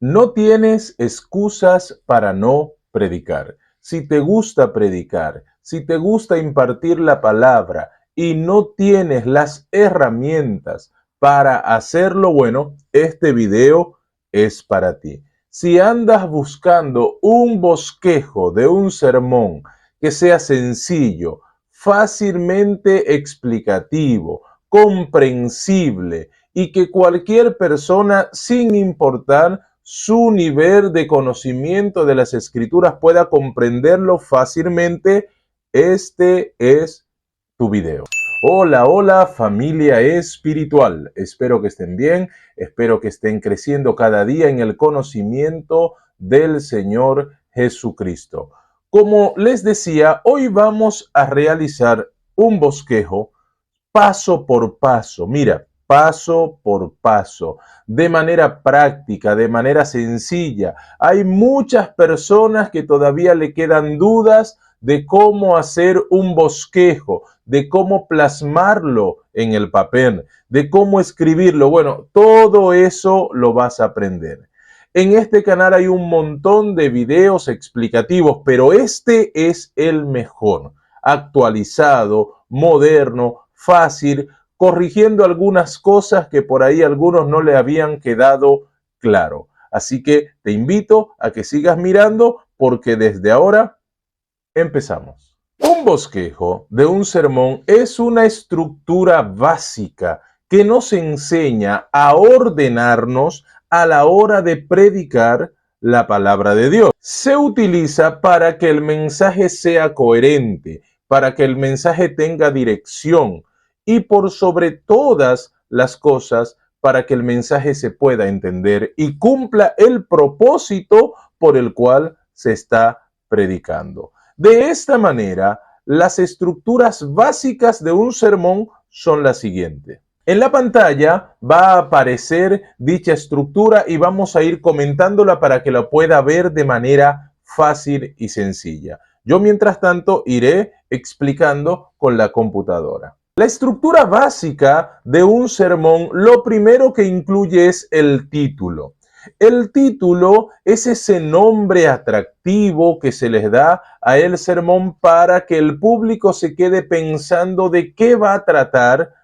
No tienes excusas para no predicar. Si te gusta predicar, si te gusta impartir la palabra y no tienes las herramientas para hacerlo, bueno, este video es para ti. Si andas buscando un bosquejo de un sermón que sea sencillo, fácilmente explicativo, comprensible y que cualquier persona, sin importar su nivel de conocimiento de las escrituras, pueda comprenderlo fácilmente, este es tu video. Hola, hola familia espiritual. Espero que estén bien, espero que estén creciendo cada día en el conocimiento del Señor Jesucristo. Como les decía, hoy vamos a realizar un bosquejo paso por paso. Mira, paso por paso, de manera práctica, de manera sencilla. Hay muchas personas que todavía le quedan dudas de cómo hacer un bosquejo, de cómo plasmarlo en el papel, de cómo escribirlo. Bueno, todo eso lo vas a aprender. En este canal hay un montón de videos explicativos, pero este es el mejor, actualizado, moderno, fácil, corrigiendo algunas cosas que por ahí a algunos no le habían quedado claro. Así que te invito a que sigas mirando porque desde ahora empezamos. Un bosquejo de un sermón es una estructura básica que nos enseña a ordenarnos a la hora de predicar la palabra de Dios. Se utiliza para que el mensaje sea coherente, para que el mensaje tenga dirección y por sobre todas las cosas para que el mensaje se pueda entender y cumpla el propósito por el cual se está predicando. De esta manera, las estructuras básicas de un sermón son las siguientes. En la pantalla va a aparecer dicha estructura y vamos a ir comentándola para que la pueda ver de manera fácil y sencilla. Yo, mientras tanto, iré explicando con la computadora. La estructura básica de un sermón, lo primero que incluye es el título. El título es ese nombre atractivo que se les da a el sermón para que el público se quede pensando de qué va a tratar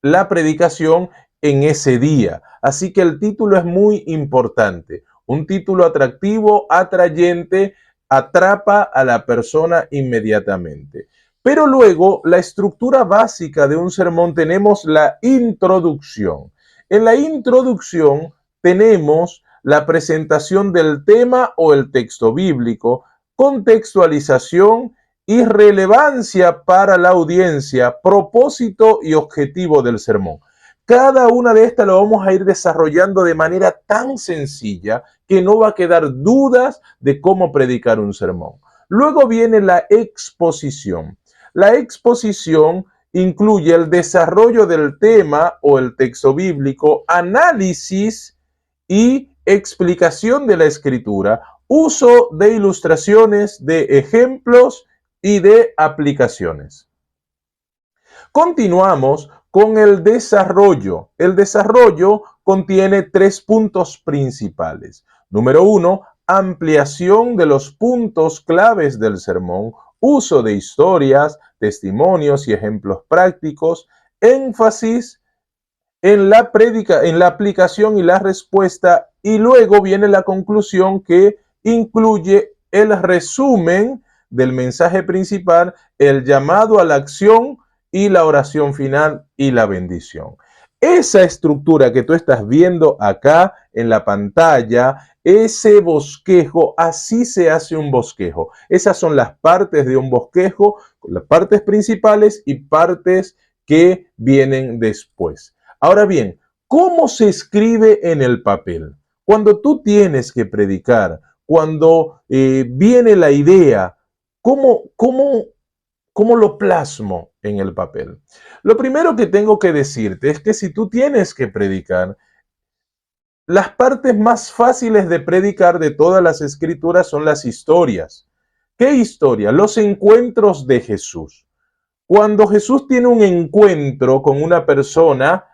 la predicación en ese día. Así que el título es muy importante. Un título atractivo, atrayente, atrapa a la persona inmediatamente. Pero luego, la estructura básica de un sermón, tenemos la introducción. En la introducción tenemos la presentación del tema o el texto bíblico, contextualización y relevancia para la audiencia, propósito y objetivo del sermón. Cada una de estas lo vamos a ir desarrollando de manera tan sencilla que no va a quedar dudas de cómo predicar un sermón. Luego viene la exposición. La exposición incluye el desarrollo del tema o el texto bíblico, análisis y explicación de la escritura, uso de ilustraciones, de ejemplos y de aplicaciones. Continuamos con el desarrollo. El desarrollo contiene 3 puntos principales. Número 1, ampliación de los puntos claves del sermón, uso de historias, testimonios y ejemplos prácticos, énfasis en la aplicación y la respuesta, y luego viene la conclusión que incluye el resumen del mensaje principal, el llamado a la acción y la oración final y la bendición. Esa estructura que tú estás viendo acá en la pantalla, ese bosquejo, así se hace un bosquejo. Esas son las partes de un bosquejo, las partes principales y partes que vienen después. Ahora bien, ¿cómo se escribe en el papel? Cuando tú tienes que predicar, cuando viene la idea, ¿cómo lo plasmo en el papel? Lo primero que tengo que decirte es que si tú tienes que predicar, las partes más fáciles de predicar de todas las escrituras son las historias. ¿Qué historia? Los encuentros de Jesús. Cuando Jesús tiene un encuentro con una persona,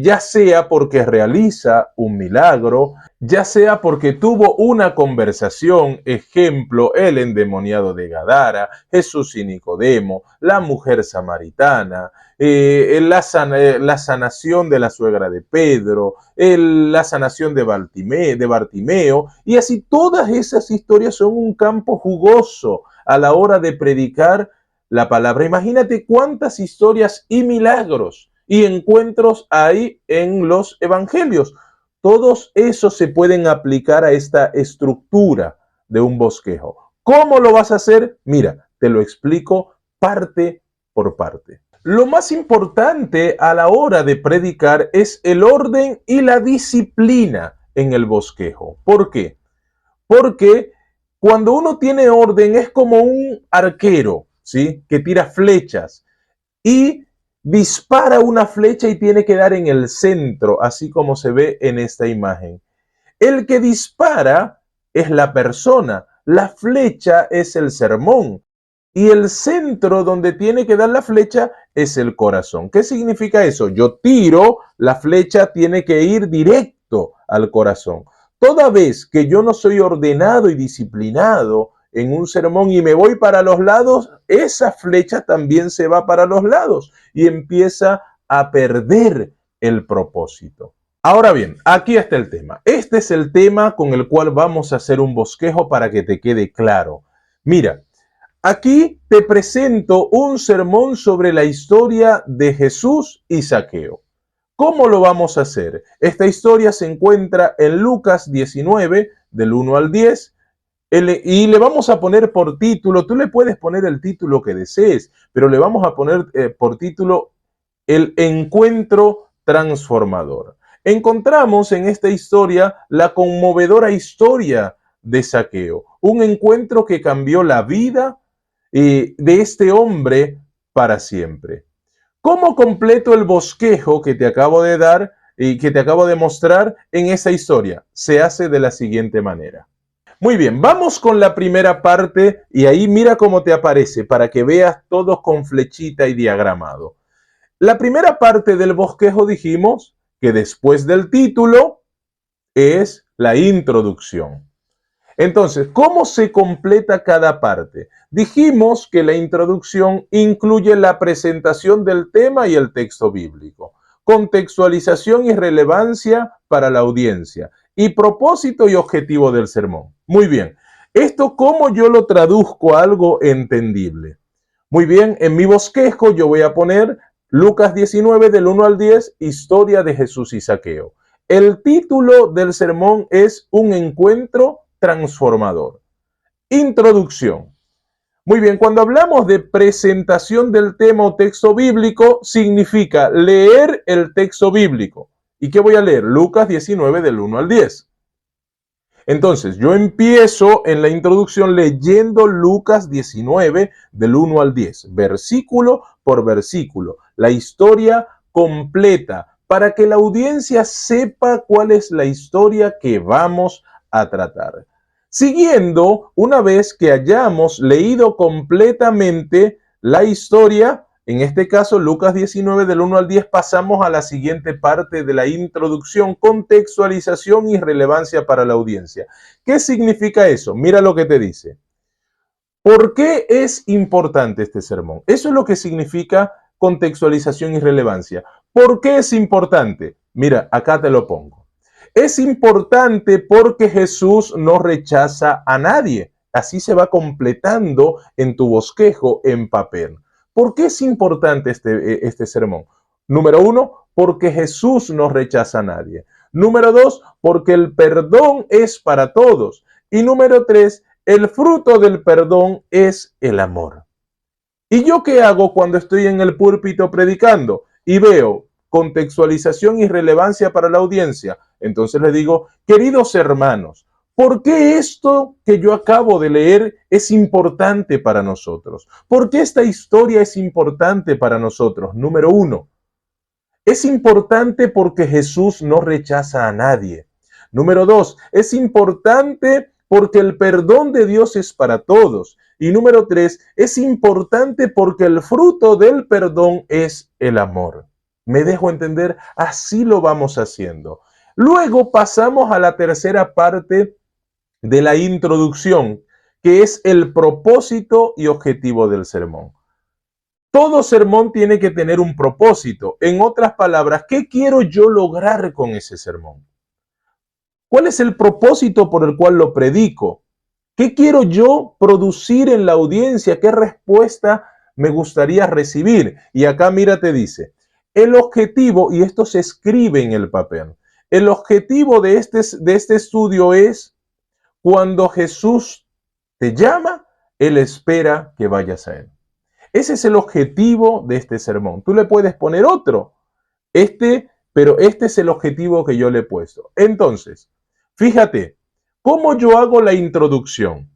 ya sea porque realiza un milagro, ya sea porque tuvo una conversación, ejemplo, el endemoniado de Gadara, Jesús y Nicodemo, la mujer samaritana, la sanación de la suegra de Pedro, la sanación de Bartimeo, y así todas esas historias son un campo jugoso a la hora de predicar la palabra. Imagínate cuántas historias y milagros y encuentros hay en los evangelios. Todos esos se pueden aplicar a esta estructura de un bosquejo. ¿Cómo lo vas a hacer? Mira, te lo explico parte por parte. Lo más importante a la hora de predicar es el orden y la disciplina en el bosquejo. ¿Por qué? Porque cuando uno tiene orden es como un arquero, ¿sí? Que tira flechas y dispara una flecha y tiene que dar en el centro, así como se ve en esta imagen. El que dispara es la persona, la flecha es el sermón y el centro donde tiene que dar la flecha es el corazón. ¿Qué significa eso? Yo tiro, la flecha tiene que ir directo al corazón. Toda vez que yo no soy ordenado y disciplinado en un sermón y me voy para los lados, esa flecha también se va para los lados y empieza a perder el propósito. Ahora bien, aquí está el tema. Este es el tema con el cual vamos a hacer un bosquejo para que te quede claro. Mira, aquí te presento un sermón sobre la historia de Jesús y Zaqueo. ¿Cómo lo vamos a hacer? Esta historia se encuentra en Lucas 19, del 1 al 10, y le vamos a poner por título, tú le puedes poner el título que desees, pero le vamos a poner por título El encuentro transformador. Encontramos en esta historia la conmovedora historia de Zaqueo, un encuentro que cambió la vida de este hombre para siempre. ¿Cómo completo el bosquejo que te acabo de dar y que te acabo de mostrar en esa historia? Se hace de la siguiente manera. Muy bien, vamos con la primera parte y ahí mira cómo te aparece para que veas todo con flechita y diagramado. La primera parte del bosquejo dijimos que después del título es la introducción. Entonces, ¿cómo se completa cada parte? Dijimos que la introducción incluye la presentación del tema y el texto bíblico, contextualización y relevancia para la audiencia, y propósito y objetivo del sermón. Muy bien, ¿esto cómo yo lo traduzco a algo entendible? Muy bien, en mi bosquejo yo voy a poner Lucas 19 del 1 al 10, historia de Jesús y Zaqueo. El título del sermón es Un encuentro transformador. Introducción. Muy bien, cuando hablamos de presentación del tema o texto bíblico, significa leer el texto bíblico. ¿Y qué voy a leer? Lucas 19 del 1 al 10. Entonces, yo empiezo en la introducción leyendo Lucas 19 del 1 al 10, versículo por versículo, la historia completa, para que la audiencia sepa cuál es la historia que vamos a tratar. Siguiendo, una vez que hayamos leído completamente la historia, en este caso Lucas 19 del 1 al 10, pasamos a la siguiente parte de la introducción, contextualización y relevancia para la audiencia. ¿Qué significa eso? Mira lo que te dice. ¿Por qué es importante este sermón? Eso es lo que significa contextualización y relevancia. ¿Por qué es importante? Mira, acá te lo pongo. Es importante porque Jesús no rechaza a nadie. Así se va completando en tu bosquejo en papel. ¿Por qué es importante este sermón? Número 1, porque Jesús no rechaza a nadie. Número 2, porque el perdón es para todos. Y número 3, el fruto del perdón es el amor. ¿Y yo qué hago cuando estoy en el púlpito predicando y veo contextualización y relevancia para la audiencia? Entonces le digo, queridos hermanos, ¿por qué esto que yo acabo de leer es importante para nosotros? ¿Por qué esta historia es importante para nosotros? Número 1, es importante porque Jesús no rechaza a nadie. Número 2, es importante porque el perdón de Dios es para todos. Y número 3, es importante porque el fruto del perdón es el amor. ¿Me dejo entender? Así lo vamos haciendo. Luego pasamos a la tercera parte de la introducción, que es el propósito y objetivo del sermón. Todo sermón tiene que tener un propósito. En otras palabras, ¿qué quiero yo lograr con ese sermón? ¿Cuál es el propósito por el cual lo predico? ¿Qué quiero yo producir en la audiencia? ¿Qué respuesta me gustaría recibir? Y acá mira, te dice, el objetivo, y esto se escribe en el papel, el objetivo de este estudio es cuando Jesús te llama, Él espera que vayas a Él. Ese es el objetivo de este sermón. Tú le puedes poner otro, pero este es el objetivo que yo le he puesto. Entonces, fíjate, ¿cómo yo hago la introducción?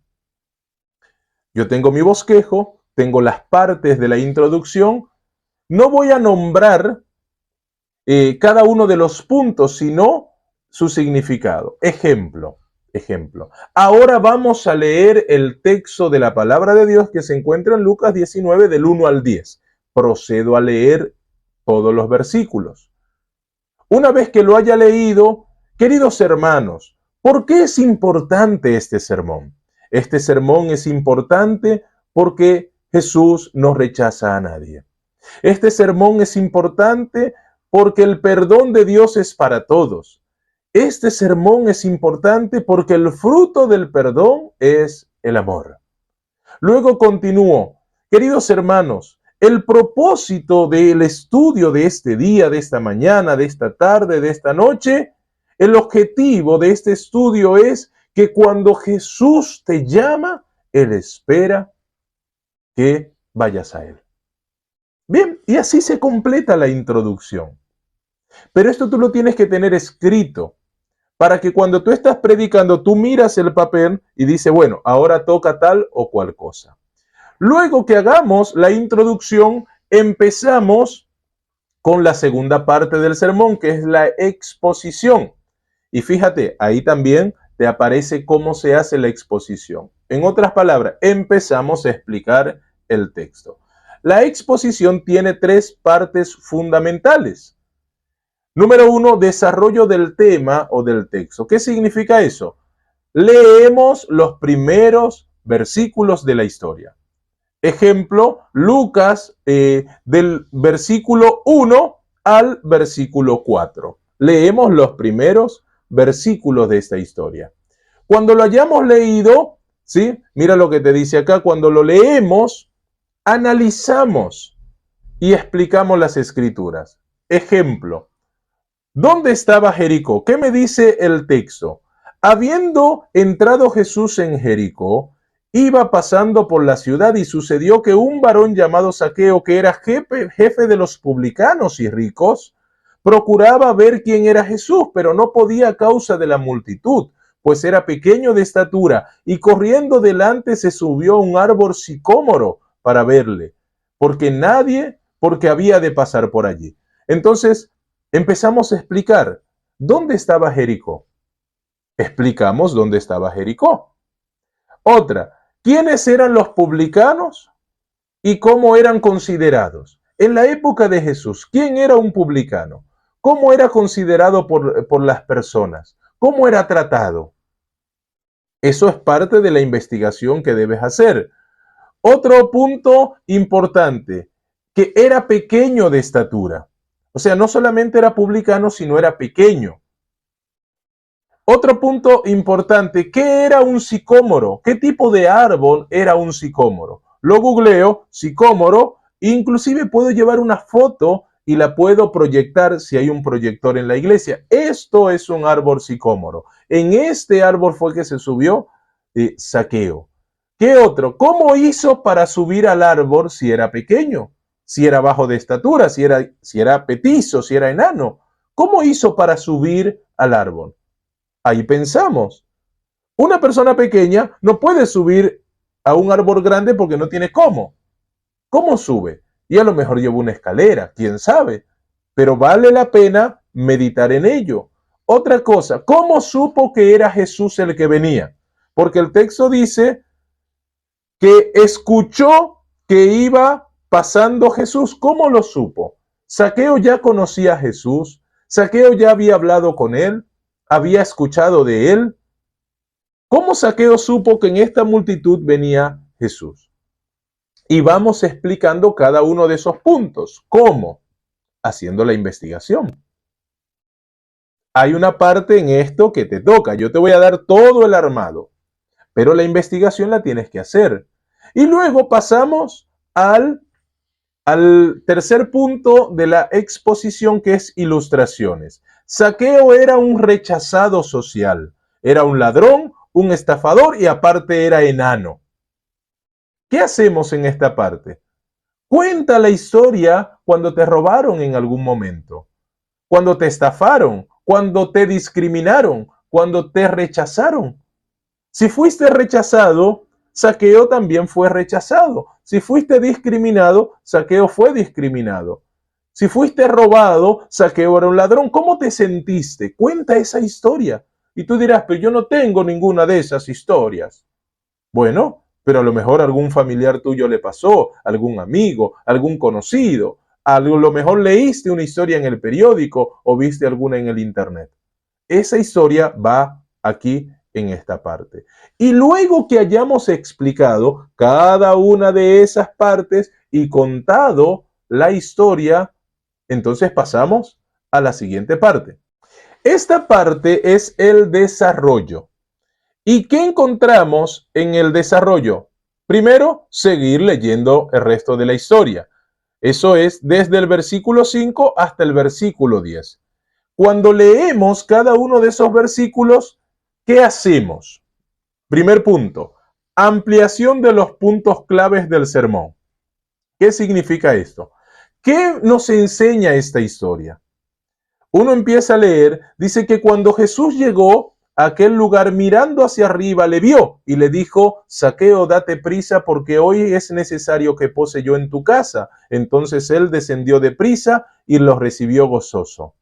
Yo tengo mi bosquejo, tengo las partes de la introducción, no voy a nombrar cada uno de los puntos, sino su significado. Ejemplo. Ahora vamos a leer el texto de la palabra de Dios que se encuentra en Lucas 19 del 1 al 10. Procedo a leer todos los versículos. Una vez que lo haya leído, queridos hermanos, ¿por qué es importante este sermón? Este sermón es importante porque Jesús no rechaza a nadie. Este sermón es importante porque el perdón de Dios es para todos. Este sermón es importante porque el fruto del perdón es el amor. Luego continúo. Queridos hermanos, el propósito del estudio de este día, de esta mañana, de esta tarde, de esta noche, el objetivo de este estudio es que cuando Jesús te llama, Él espera que vayas a Él. Bien, y así se completa la introducción. Pero esto tú lo tienes que tener escrito para que cuando tú estás predicando, tú miras el papel y dices, bueno, ahora toca tal o cual cosa. Luego que hagamos la introducción, empezamos con la segunda parte del sermón, que es la exposición. Y fíjate, ahí también te aparece cómo se hace la exposición. En otras palabras, empezamos a explicar el texto. La exposición tiene tres partes fundamentales. Número 1, desarrollo del tema o del texto. ¿Qué significa eso? Leemos los primeros versículos de la historia. Ejemplo, Lucas del versículo 1 al versículo 4. Leemos los primeros versículos de esta historia. Cuando lo hayamos leído, ¿sí? Mira lo que te dice acá, cuando lo leemos, analizamos y explicamos las escrituras. Ejemplo, ¿dónde estaba Jericó? ¿Qué me dice el texto? Habiendo entrado Jesús en Jericó, iba pasando por la ciudad y sucedió que un varón llamado Zaqueo, que era jefe de los publicanos y ricos, procuraba ver quién era Jesús, pero no podía a causa de la multitud, pues era pequeño de estatura, y corriendo delante se subió a un árbol sicómoro para verle, porque había de pasar por allí. Entonces, empezamos a explicar, ¿dónde estaba Jericó? Explicamos dónde estaba Jericó. Otra, ¿quiénes eran los publicanos y cómo eran considerados? En la época de Jesús, ¿quién era un publicano? ¿Cómo era considerado por las personas? ¿Cómo era tratado? Eso es parte de la investigación que debes hacer. Otro punto importante, que era pequeño de estatura. O sea, no solamente era publicano, sino era pequeño. Otro punto importante, ¿qué era un sicómoro? ¿Qué tipo de árbol era un sicómoro? Lo googleo, sicómoro, inclusive puedo llevar una foto y la puedo proyectar si hay un proyector en la iglesia. Esto es un árbol sicómoro. En este árbol fue que se subió Zaqueo. ¿Qué otro? ¿Cómo hizo para subir al árbol si era pequeño? Si era bajo de estatura, si era petizo, si era enano. ¿Cómo hizo para subir al árbol? Ahí pensamos. Una persona pequeña no puede subir a un árbol grande porque no tiene cómo. ¿Cómo sube? Y a lo mejor lleva una escalera, quién sabe. Pero vale la pena meditar en ello. Otra cosa, ¿cómo supo que era Jesús el que venía? Porque el texto dice que escuchó que iba pasando Jesús. ¿Cómo lo supo? Saqueo ya conocía a Jesús. Saqueo ya había hablado con él, había escuchado de él. ¿Cómo Saqueo supo que en esta multitud venía Jesús? Y vamos explicando cada uno de esos puntos. ¿Cómo? Haciendo la investigación. Hay una parte en esto que te toca. Yo te voy a dar todo el armado, pero la investigación la tienes que hacer. Y luego pasamos al tercer punto de la exposición, que es ilustraciones. Saqueo era un rechazado social. Era un ladrón, un estafador y aparte era enano. ¿Qué hacemos en esta parte? Cuenta la historia cuando te robaron en algún momento, cuando te estafaron, cuando te discriminaron, cuando te rechazaron. Si fuiste rechazado, Saqueo también fue rechazado. Si fuiste discriminado, Saqueo fue discriminado. Si fuiste robado, Saqueo era un ladrón. ¿Cómo te sentiste? Cuenta esa historia. Y tú dirás, pero yo no tengo ninguna de esas historias. Bueno, pero a lo mejor algún familiar tuyo le pasó, algún amigo, algún conocido. A lo mejor leíste una historia en el periódico o viste alguna en el internet. Esa historia va aquí en esta parte. Y luego que hayamos explicado cada una de esas partes y contado la historia, entonces pasamos a la siguiente parte. Esta parte es el desarrollo. ¿Y qué encontramos en el desarrollo? Primero, seguir leyendo el resto de la historia. Eso es desde el versículo 5 hasta el versículo 10. Cuando leemos cada uno de esos versículos, ¿qué hacemos? Primer punto, ampliación de los puntos claves del sermón. ¿Qué significa esto? ¿Qué nos enseña esta historia? Uno empieza a leer, dice que cuando Jesús llegó a aquel lugar, mirando hacia arriba, le vio y le dijo, Saqueo, date prisa porque hoy es necesario que pose yo en tu casa. Entonces él descendió de prisa y los recibió gozoso.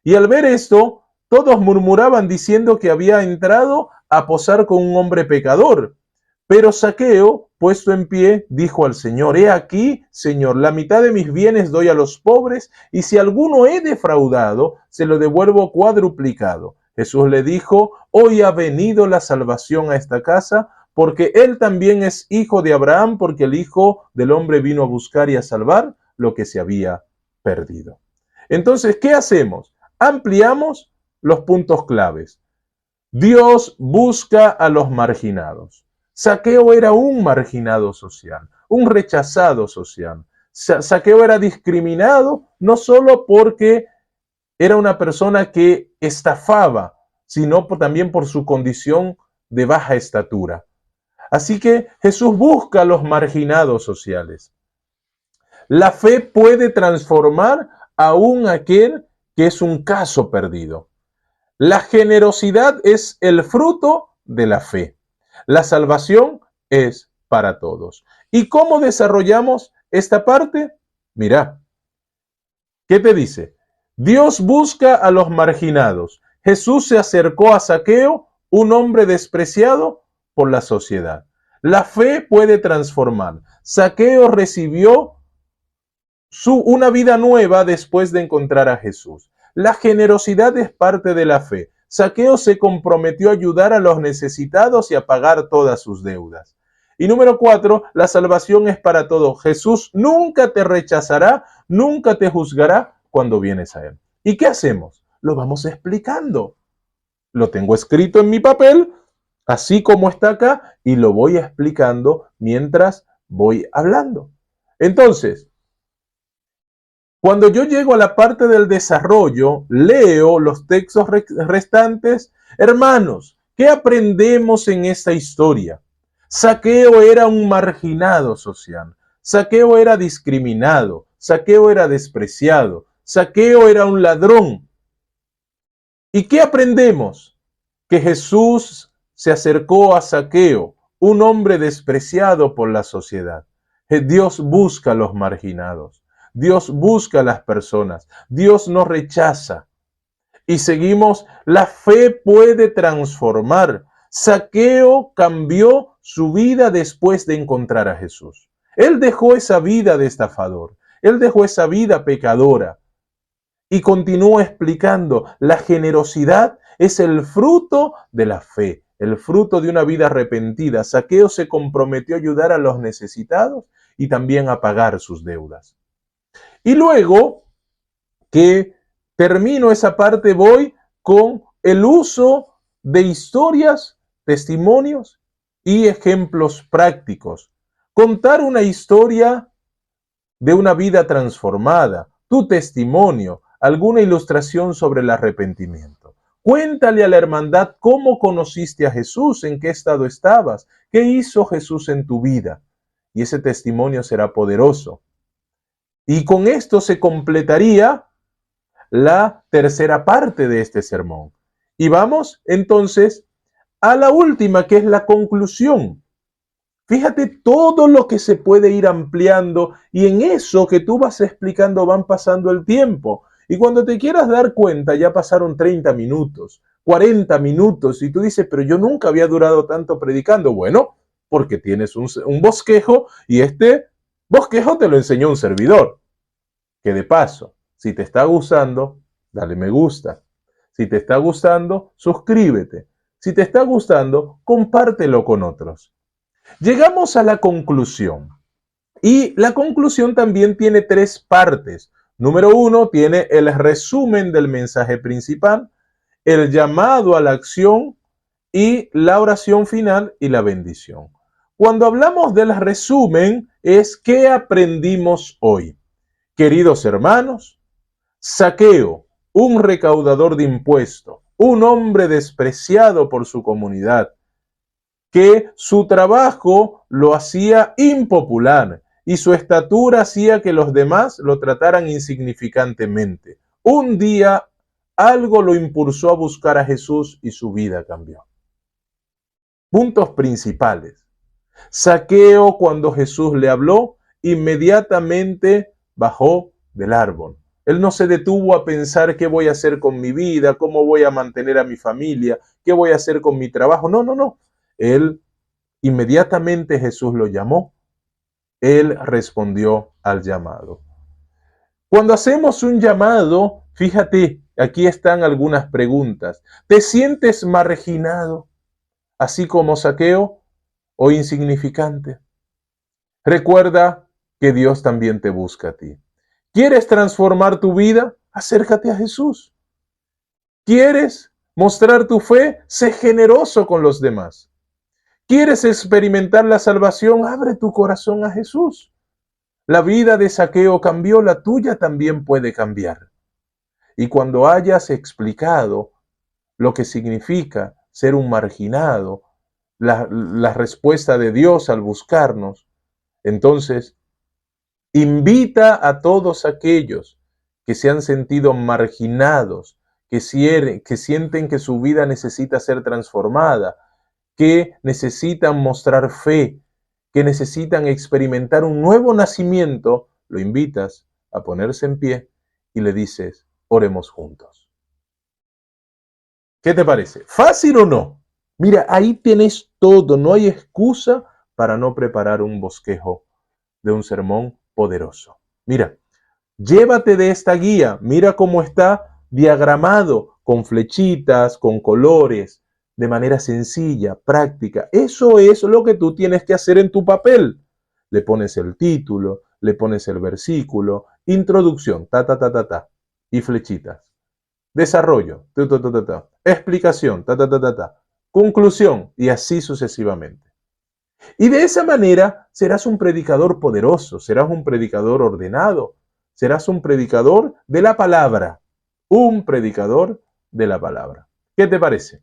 Y al ver esto, todos murmuraban diciendo que había entrado a posar con un hombre pecador. Pero Saqueo, puesto en pie, dijo al Señor, he aquí, Señor, la mitad de mis bienes doy a los pobres, y si alguno he defraudado, se lo devuelvo cuadruplicado. Jesús le dijo, hoy ha venido la salvación a esta casa, porque él también es hijo de Abraham, porque el Hijo del Hombre vino a buscar y a salvar lo que se había perdido. Entonces, ¿qué hacemos? Ampliamos los puntos claves. Dios busca a los marginados. Saqueo era un marginado social, un rechazado social. Saqueo era discriminado no solo porque era una persona que estafaba, sino también por su condición de baja estatura. Así que Jesús busca a los marginados sociales. La fe puede transformar aún aquel que es un caso perdido. La generosidad es el fruto de la fe. La salvación es para todos. ¿Y cómo desarrollamos esta parte? Mira, ¿qué te dice? Dios busca a los marginados. Jesús se acercó a Saqueo, un hombre despreciado por la sociedad. La fe puede transformar. Saqueo recibió una vida nueva después de encontrar a Jesús. La generosidad es parte de la fe. Saqueo se comprometió a ayudar a los necesitados y a pagar todas sus deudas. Y número 4, la salvación es para todos. Jesús nunca te rechazará, nunca te juzgará cuando vienes a Él. ¿Y qué hacemos? Lo vamos explicando. Lo tengo escrito en mi papel, así como está acá, y lo voy explicando mientras voy hablando. Entonces, cuando yo llego a la parte del desarrollo, leo los textos restantes. Hermanos, ¿qué aprendemos en esta historia? Saqueo era un marginado social. Saqueo era discriminado. Saqueo era despreciado. Saqueo era un ladrón. ¿Y qué aprendemos? Que Jesús se acercó a Saqueo, un hombre despreciado por la sociedad. Dios busca a los marginados. Dios busca a las personas. Dios no rechaza. Y seguimos, la fe puede transformar. Saqueo cambió su vida después de encontrar a Jesús. Él dejó esa vida de estafador. Él dejó esa vida pecadora y continúa explicando, la generosidad es el fruto de la fe, el fruto de una vida arrepentida. Zaqueo se comprometió a ayudar a los necesitados y también a pagar sus deudas. Y luego que termino esa parte, voy con el uso de historias, testimonios y ejemplos prácticos. Contar una historia de una vida transformada, tu testimonio, alguna ilustración sobre el arrepentimiento. Cuéntale a la hermandad cómo conociste a Jesús, en qué estado estabas, qué hizo Jesús en tu vida. Y ese testimonio será poderoso. Y con esto se completaría la tercera parte de este sermón. Y vamos entonces a la última, que es la conclusión. Fíjate todo lo que se puede ir ampliando y en eso que tú vas explicando van pasando el tiempo. Y cuando te quieras dar cuenta ya pasaron 30 minutos, 40 minutos y tú dices, pero yo nunca había durado tanto predicando. Bueno, porque tienes un bosquejo y este bosquejo te lo enseñó un servidor. Que de paso, si te está gustando, dale me gusta. Si te está gustando, suscríbete. Si te está gustando, compártelo con otros. Llegamos a la conclusión. Y la conclusión también tiene 3 partes. Número 1, tiene el resumen del mensaje principal, el llamado a la acción y la oración final y la bendición. Cuando hablamos del resumen, es ¿qué aprendimos hoy? Queridos hermanos, Zaqueo, un recaudador de impuestos, un hombre despreciado por su comunidad, que su trabajo lo hacía impopular y su estatura hacía que los demás lo trataran insignificantemente. Un día algo lo impulsó a buscar a Jesús y su vida cambió. Puntos principales. Zaqueo, cuando Jesús le habló, inmediatamente bajó del árbol. Él no se detuvo a pensar qué voy a hacer con mi vida, cómo voy a mantener a mi familia, qué voy a hacer con mi trabajo. No. Él, inmediatamente Jesús lo llamó. Él respondió al llamado. Cuando hacemos un llamado, fíjate, aquí están algunas preguntas. ¿Te sientes marginado, así como Zaqueo, o insignificante? Recuerda que Dios también te busca a ti. ¿Quieres transformar tu vida? Acércate a Jesús. ¿Quieres mostrar tu fe? Sé generoso con los demás. ¿Quieres experimentar la salvación? Abre tu corazón a Jesús. La vida de Zaqueo cambió, la tuya también puede cambiar. Y cuando hayas explicado lo que significa ser un marginado, la respuesta de Dios al buscarnos, entonces invita a todos aquellos que se han sentido marginados, que sienten que su vida necesita ser transformada, que necesitan mostrar fe, que necesitan experimentar un nuevo nacimiento, lo invitas a ponerse en pie y le dices, oremos juntos. ¿Qué te parece? ¿Fácil o no? Mira, ahí tienes todo, no hay excusa para no preparar un bosquejo de un sermón poderoso. Mira, llévate de esta guía, mira cómo está diagramado con flechitas, con colores, de manera sencilla, práctica. Eso es lo que tú tienes que hacer en tu papel. Le pones el título, le pones el versículo, introducción, y flechitas. Desarrollo, explicación, conclusión, y así sucesivamente. Y de esa manera serás un predicador poderoso, serás un predicador ordenado, serás un predicador de la palabra, un predicador de la palabra. ¿Qué te parece?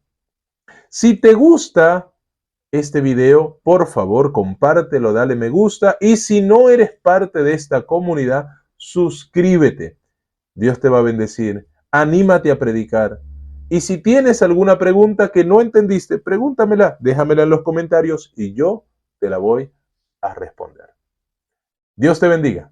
Si te gusta este video, por favor, compártelo, dale me gusta. Y si no eres parte de esta comunidad, suscríbete. Dios te va a bendecir. Anímate a predicar. Y si tienes alguna pregunta que no entendiste, pregúntamela, déjamela en los comentarios y yo te la voy a responder. Dios te bendiga.